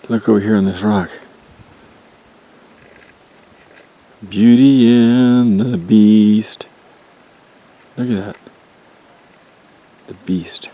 Look over here on this rock. Beauty and the Beast. Look at that. The Beast.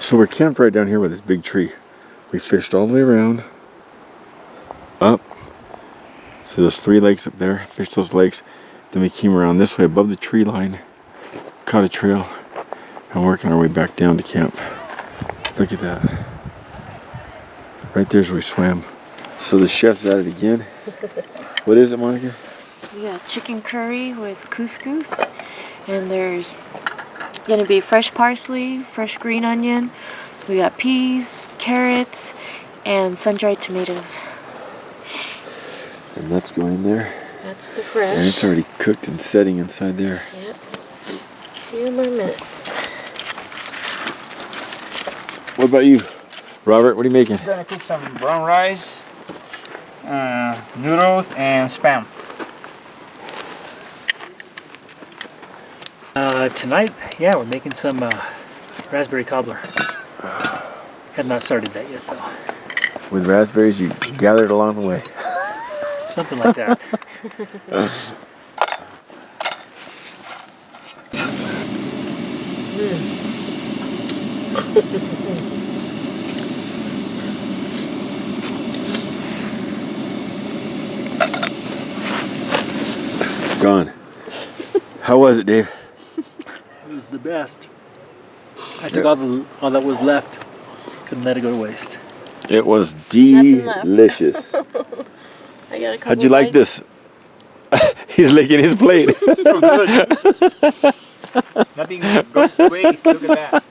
So we're camped right down here with this big tree. We fished all the way around, up. So there's 3 lakes up there, fished those lakes. Then we came around this way above the tree line, caught a trail, and working our way back down to camp. Look at that. Right there's where we swam. So the chef's at it again. What is it, Monica? We got chicken curry with couscous, and there's gonna be fresh parsley, fresh green onion. We got peas, carrots, and sun-dried tomatoes. And that's going there. That's the fresh. And it's already cooked and setting inside there. Yep. A few more minutes. What about you, Robert? What are you making? I'm gonna cook some brown rice, noodles, and spam. Tonight, yeah, we're making some raspberry cobbler. Have not started that yet, though. With raspberries you gathered along the way. Something like that. It's gone. How was it, Dave? It was the best. I took all that was left. Couldn't let it go to waste. It was delicious. I got a couple How'd you like this? He's licking his plate. So good. Nothing goes to waste. Look at that.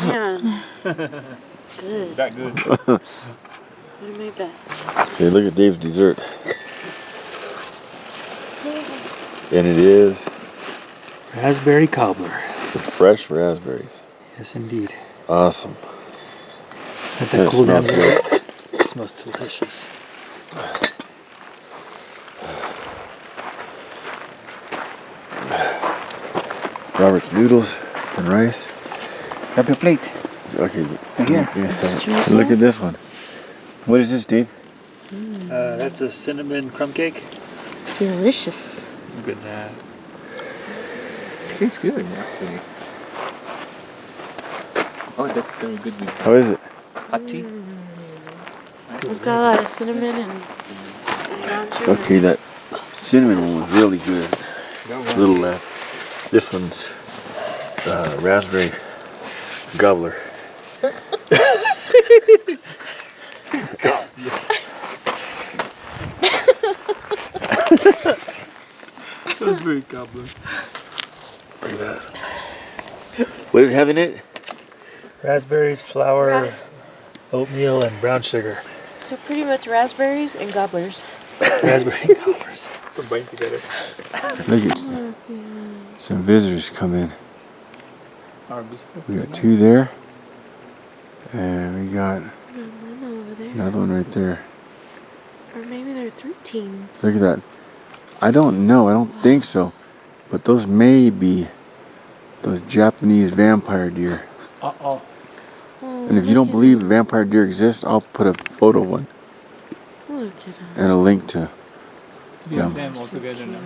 Yeah. Good. That good. One of my best. Okay, look at Dave's dessert. And it is Raspberry cobbler. the fresh raspberries. Yes, indeed. Awesome. Let And that it cool down. smells good. It smells delicious. Robert's noodles and rice. Grab your plate. Okay, Right here. give me a second. Look at this one. What is this, Dave? That's a cinnamon crumb cake. Delicious. Look at that. Tastes good, actually. Oh, that's very good with How is it? hot tea. We've got a lot of cinnamon and brown sugar. Okay, that cinnamon one was really good. A little left. This one's raspberry gobbler. Raspberry cobbler. Look at that. What does it have in it? Raspberries, flour, oatmeal, and brown sugar. So pretty much raspberries and gobblers. Raspberry cobblers combined together. Look at some visitors come in. Arby's. We got 2 there. And we got One over there. another one right there. Or maybe they're 3 teens. Look at that. I don't know. I don't think so. But those may be those Japanese vampire deer. Uh-oh. Oh, And if you don't believe vampire deer exist, I'll put a photo of one Look at them. and a link to them. Them all together now.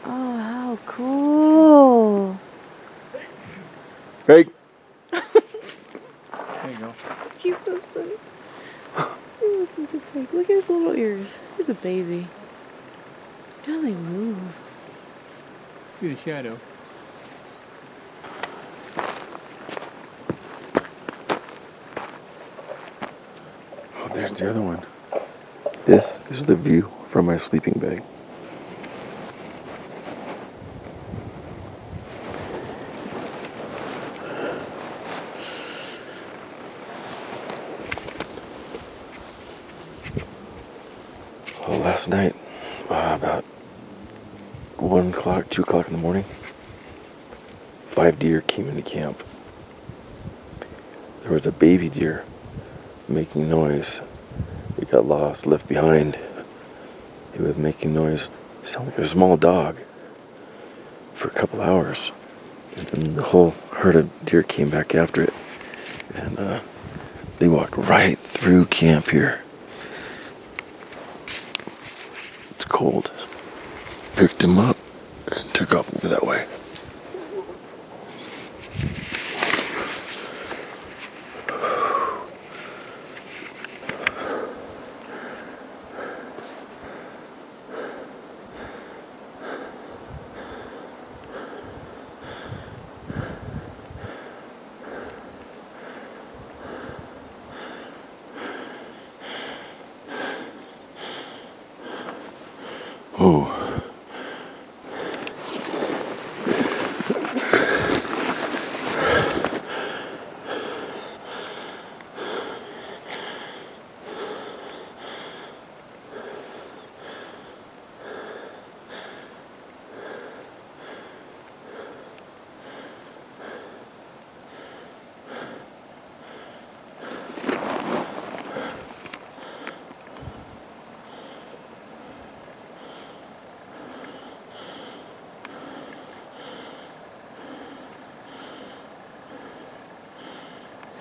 Oh, Oh, cool. Fake. There you go. Keep listening. You listen to Fake. Look at his little ears. He's a baby. How they move. See the shadow. Oh, there's the other one. This is the view from my sleeping bag. Well, last night, about 1 o'clock, 2 o'clock in the morning, 5 deer came into camp. There was a baby deer making noise. It got lost, left behind. It was making noise, sounded like a small dog, for a couple hours. And then the whole herd of deer came back after it. And they walked right through camp here. It's cold. Picked him up and took off over that way. Oh.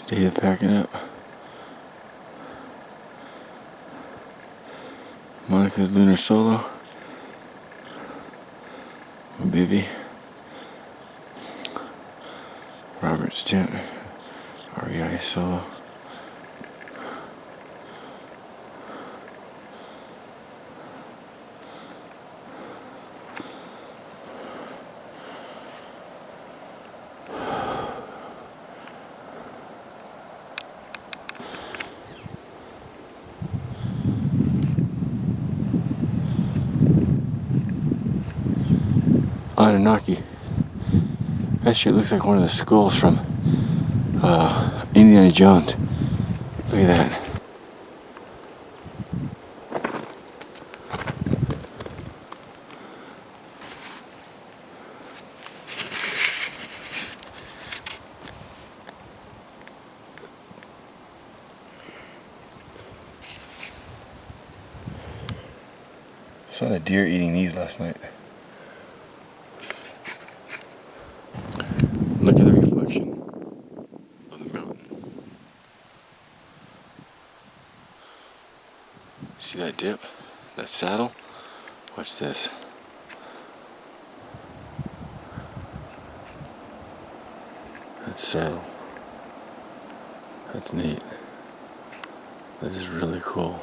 David packing up. Monica's lunar solo. Bivy. Robert's tent. REI solo. Anunnaki. That shit looks like one of the skulls from Indiana Jones. Look at that. Saw the deer eating these last night. Look at the reflection of the mountain. See that dip? That saddle? Watch this. That's saddle. That's neat. That is really cool.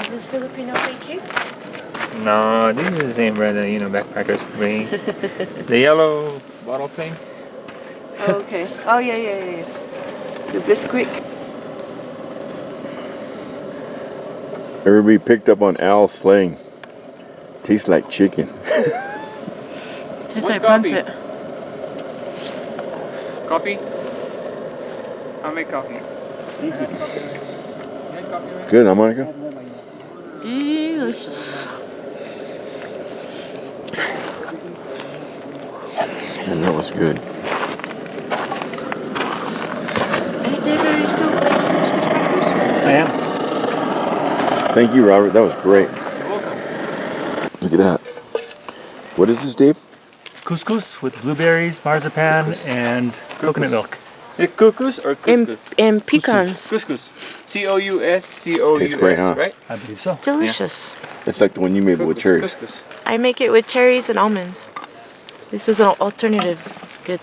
Is this Filipino bake cake? No, this is the same brand that, you know, backpackers bring. The yellow bottle thing. Oh, okay. Oh, yeah. The Bisquick. Everybody picked up on Al's slang. Tastes like chicken. Tastes like pancit. Coffee? I'll make coffee. Good, huh, Monica? Delicious. And that was good. Hey, David, are you still making Christmas crackers? I am. Thank you, Robert. That was great. You're welcome. Look at that. What is this, Dave? It's couscous with blueberries, marzipan, and coconut milk. Couscous or couscous? And pecans. Couscous. C-O-U-S-C-O-U-S, Tastes great, huh? right? I believe so. It's delicious. It's like the one you made with cherries. Couscous. I make it with cherries and almonds. This is an alternative. It's good.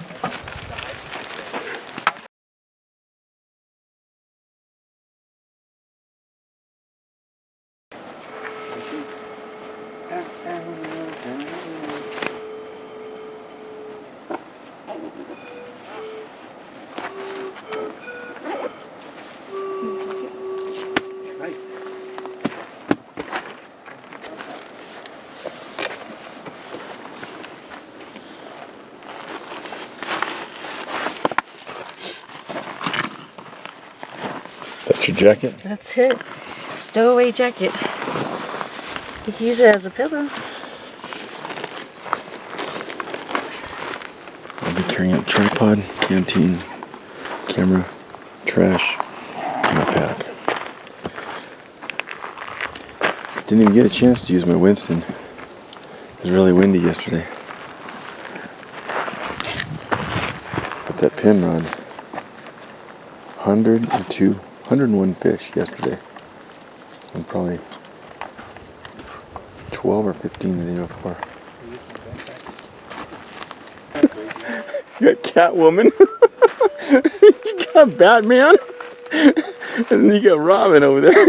That's your jacket? That's it. Stowaway jacket. You can use it as a pillow. I'll be carrying a tripod, canteen, camera, trash, and my pack. Didn't even get a chance to use my Winston. It was really windy yesterday. But that pin rod, 101 fish yesterday. And probably 12 or 15 the day before. You got Catwoman. You got Batman. And then you got Robin over there.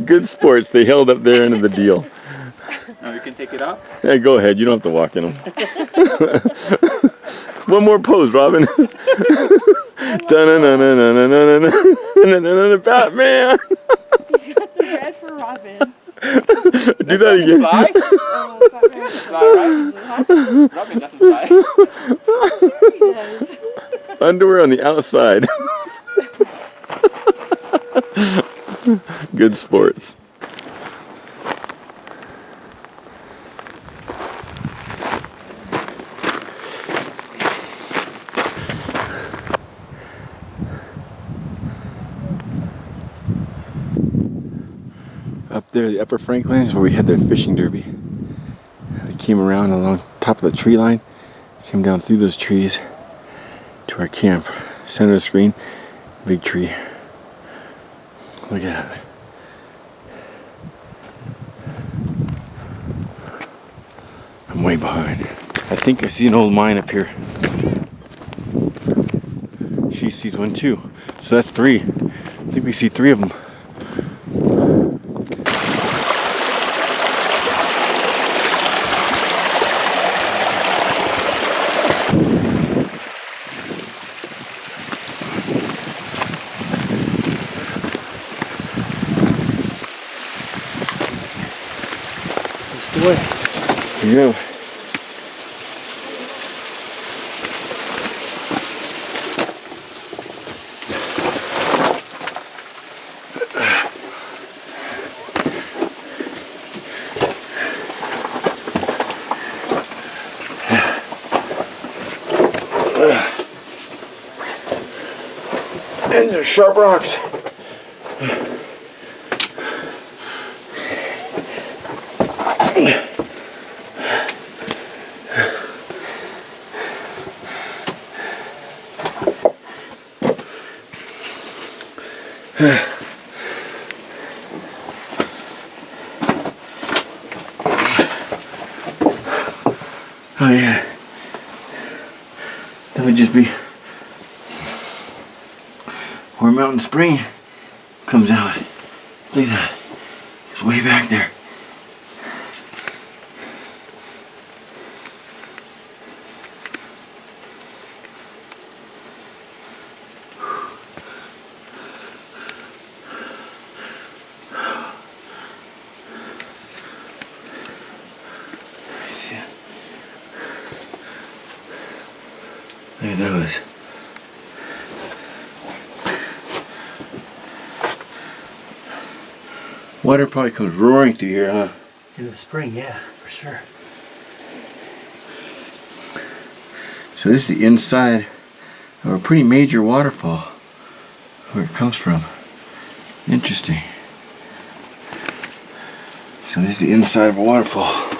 Good sports. They held up their end of the deal. Now you can take it out. Yeah, go ahead. You don't have to walk in them. One more pose, Robin. Batman. He's got the red for Robin. Do that again. Fly? Oh, Batman. Fly, right? Robin doesn't fly. He does. Underwear on the outside. Good sports. Up there, the upper Franklin is where we had the fishing derby. We came around along top of the tree line, came down through those trees to our camp. Center of the screen, big tree. Look at that. I'm way behind. I think I see an old mine up here. She sees one too. So that's 3. I think we see 3 of them. That's the way. Here you go. And there's sharp rocks. Oh yeah, that would just be where Mountain Spring comes out. Look at that. It's way back there. Look at those. Water probably comes roaring through here, huh? In the spring, yeah, for sure. So this is the inside of a pretty major waterfall, where it comes from. Interesting. So this is the inside of a waterfall.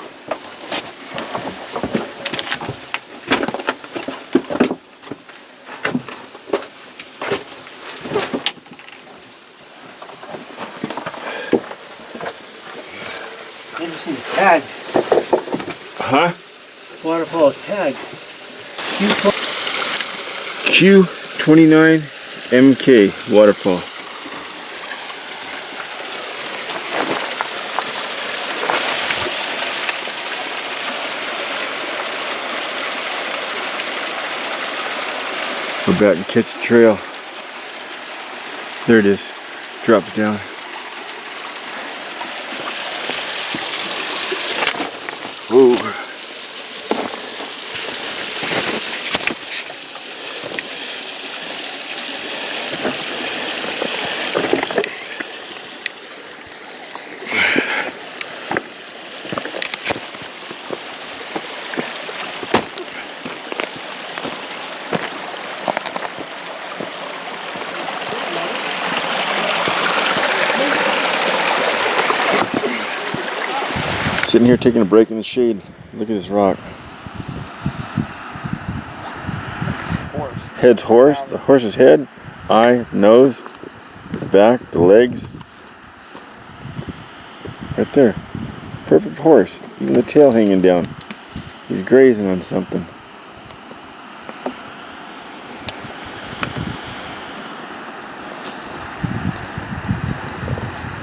Interesting, it's tagged. Huh? Waterfall is tagged. Q29 MK waterfall. We're back in Catch a Trail. There it is. Drops down. Whoa. Sitting here taking a break in the shade. Look at this rock. Horse. Head's horse. The horse's head, eye, nose, the back, the legs. Right there. Perfect horse. Even the tail hanging down. He's grazing on something.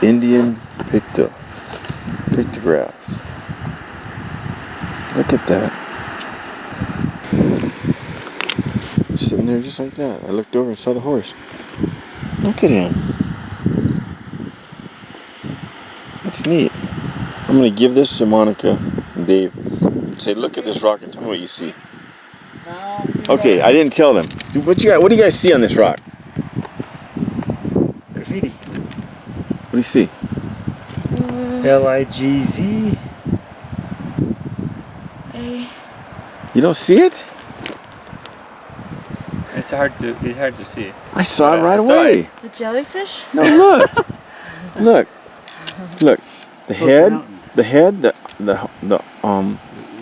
Indian pictographs. Look at that. Sitting there just like that. I looked over and saw the horse. Look at him. That's neat. I'm going to give this to Monica and Dave and say, look at this rock and tell me what you see. Okay, I didn't tell them. What do you guys see on this rock? Graffiti. What do you see? Ligz. You don't see it? It's hard to see. I saw it Yeah, right I saw away. it. The jellyfish? No, look. Look. The head, the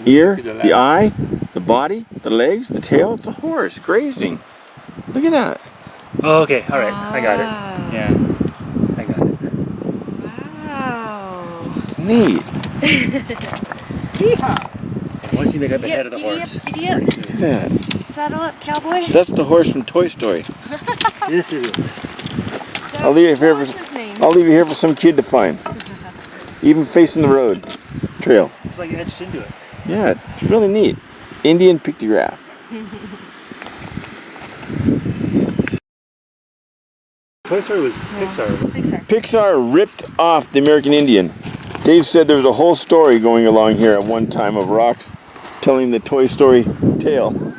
ear, To the left. the eye, the body, the legs, the tail. It's a horse grazing. Look at that. Oh, okay, all right, I got it. Wow. Yeah, I got it. Wow. It's neat. Once you make up the head of the Giddy horse. up, giddy up. Look at that. Saddle up, cowboy. That's the horse from Toy Story. Yes, it is. I'll leave it here What's for his name? I'll leave it here for some kid to find. Even facing the road trail. It's like etched into it. Yeah, it's really neat. Indian pictograph. Toy Story was Pixar. Pixar. Pixar ripped off the American Indian. Dave said there was a whole story going along here at one time of rocks telling the Toy Story tale.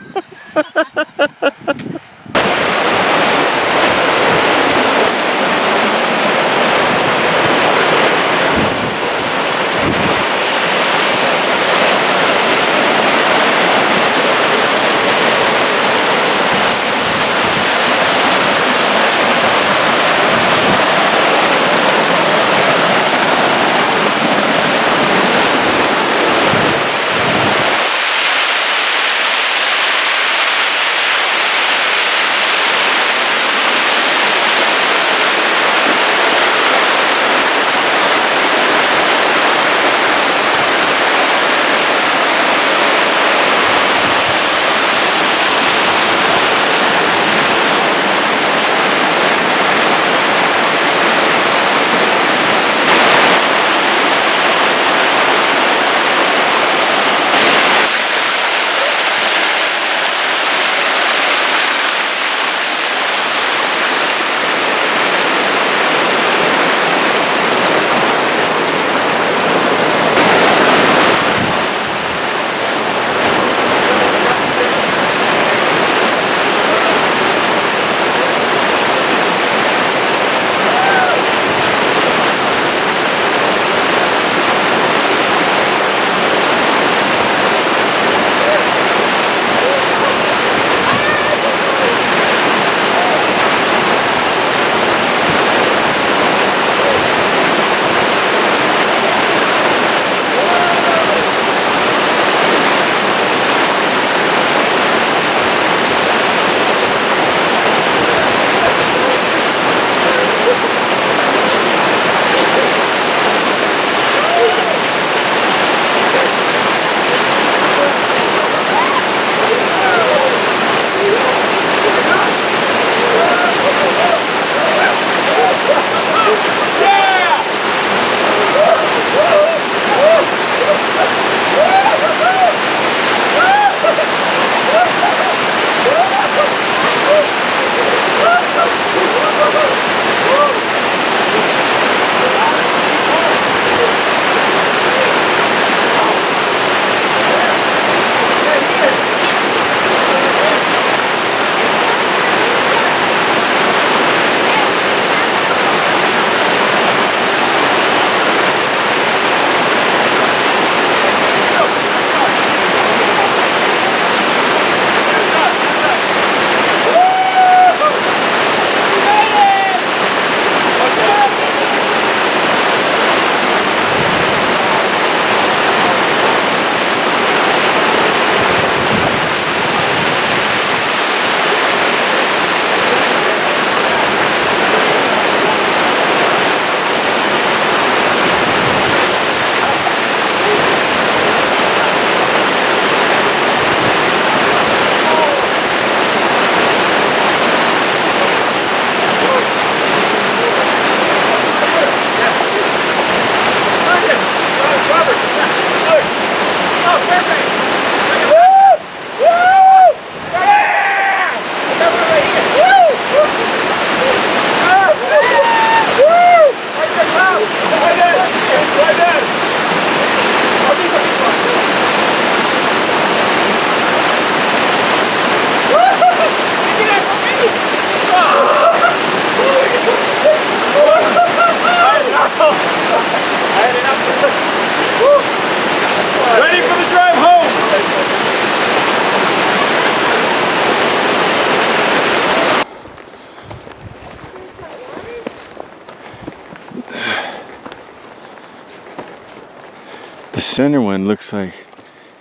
center one looks like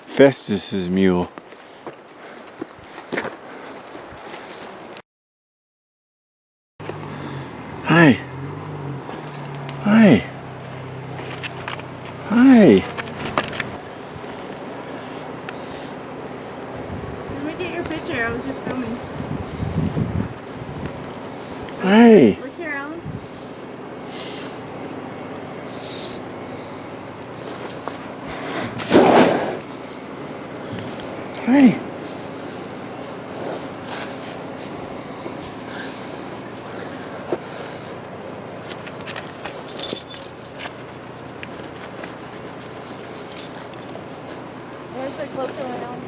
Festus's mule. Hi. Hi. Hi. Let me get your picture. I was just filming. Hi. Look here, Alan. Hi. Where's the closer one, Alan?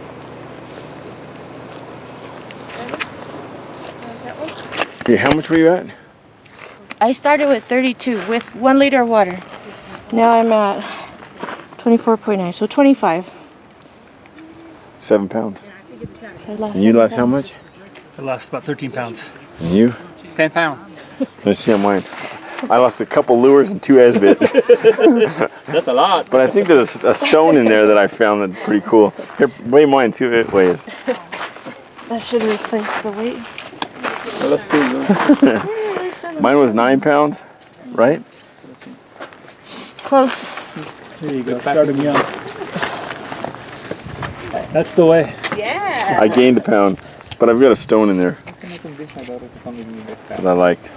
That one? Okay, how much were you at? I started with 32 with 1 liter of water. Now I'm at 24.9, so 25. 7 pounds. So I lost And you 7 lost how pounds. much? I lost about 13 pounds. And you? 10 pounds. Let's see on mine. I lost a couple lures and 2 Esbit. That's a lot. But I think there's a stone in there that I found that's pretty cool. Here, weigh mine too. It weighs. That should replace the weight. Well, that's cool. Mine was 9 pounds, right? Close. There you go. Start them young. That's the way. Yeah. I gained a pound, but I've got a stone in there that I liked.